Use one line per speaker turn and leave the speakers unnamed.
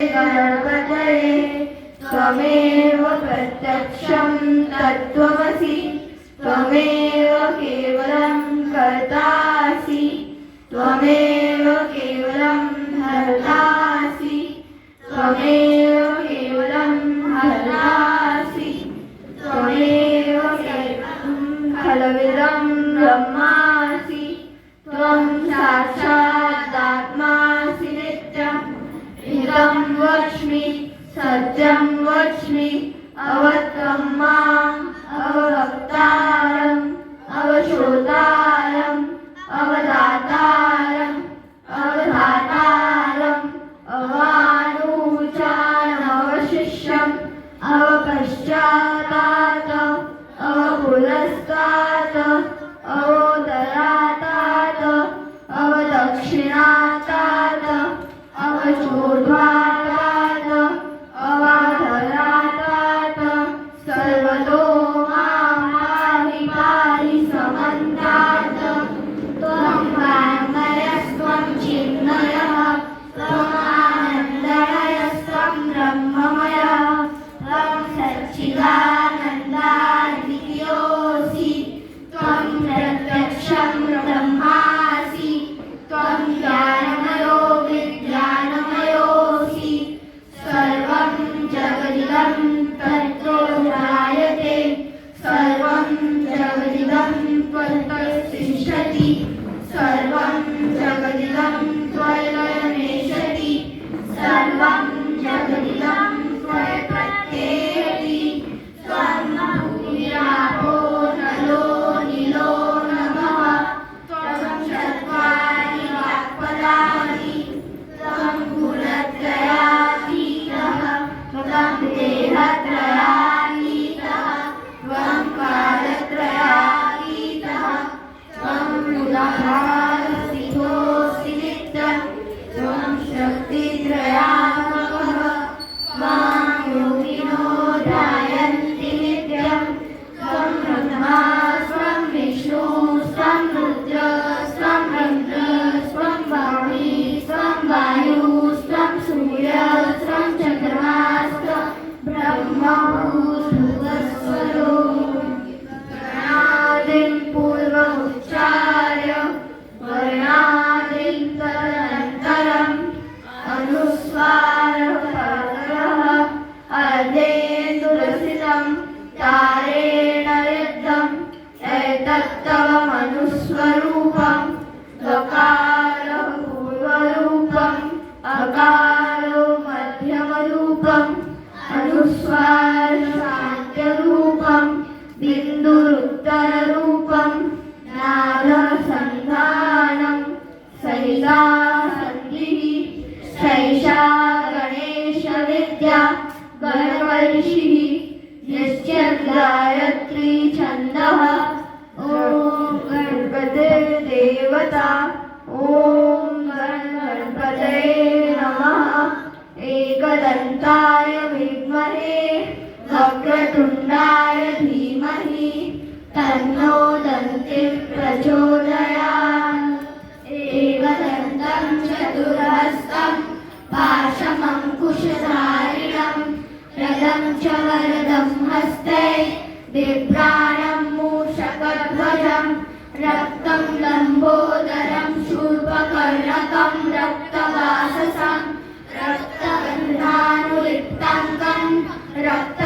गणपतये त्वमेव प्रत्यक्षं तत्त्वमसि त्वमेव केवलं कर्तासि त्वमेव केवलं हर्तासि त्वमेव केवलं हर्तासि त्वमेव केवलं खलविदं ब्रह्मासि त्वं साक्षादात्मासि नित्यम् इदं वच्मि सत्यं वच्मि अवत्वं माम् अवभक्तारम् अवशोतारम् अवदातारम् अवधातारम् अवानुचानमवशिष्यम् अवपश्चातात् अवपुरस्तात् अवोदरातात् अवदक्षिणातात् अवचोर्ध्वातात् अवाधरातात् सर्वतो मां पाहि पाहि समन्तात् त्वं वाङ्मयस्त्वं चिन्मयः त्वमानन्दमयस्त्वं ब्रह्ममयः त्वं सच्चिदानन्दाद्वितीयोऽसि त्वं प्रत्यक्षं ब्रह्मासि त्वं ज्ञानमयो विज्ञानमयोऽसि सर्वं जगदिदं तत्त्वो ध्यायते सर्वं जगदिदं त्वत्तिष्ठति सर्वं जगदिदं त्वय्यमेषति सर्वं जगदिदं त्वय्यप्रत्येति त्वं भूमिरापो नलो नीलो नभः त्वं चत्वारि वाक्पदानि त्वं गुणत्रयातीतः त्वं देहत्रयातीतः त्वं कालत्रयातीतः त्वं उदाहरणसिद्धोऽसि नित्यं त्वं शक्तित्रयात्मकः त्वां योगिनो ध्यायन्ति नित्यं त्वं ब्रह्मा स्वं विष्णु स्वं रुद्र स्वं इन्द्र स्वं वाणी स्वं वायु स्वं सूर्य स्वं चन्द्रमा स्वं ब्रह्मा भूस्वरो गणादिं पूर्वमुच्चार्य वर्णादिं तदनन्तरम् अनुस्वारः परतरः अर्धेन्दुरसितं तारेण यद्धम् एतत्तव मनुस्वरूपं लकारः पूर्वरूपम् अकारो मध्यमरूपम् अनुस्वारः शान्त्यरूपम् बिन्दुरुत्तररूपम् नादः सन्धानं सहिता सन्धिः शैषा गणेशविद्या गणवर्षिः यस्य गायत्री छन्दः ॐ गणपते देवता ॐ गणपतये नमः एकदन्ताय विद्महे वक्रतुण्डाय धीमहि तन्नो दन्तिः प्रचोदयात् एकदन्तं चतुर्हस्तं पाशमङ्कुशधारिणं रदं च वरदं हस्ते बिभ्राणं मूषकध्वजं रक्तं लम्बोदरं शूर्पकर्णकं रक्तवाससं रक्तगन्धानुलिप्ताङ्गं रक्त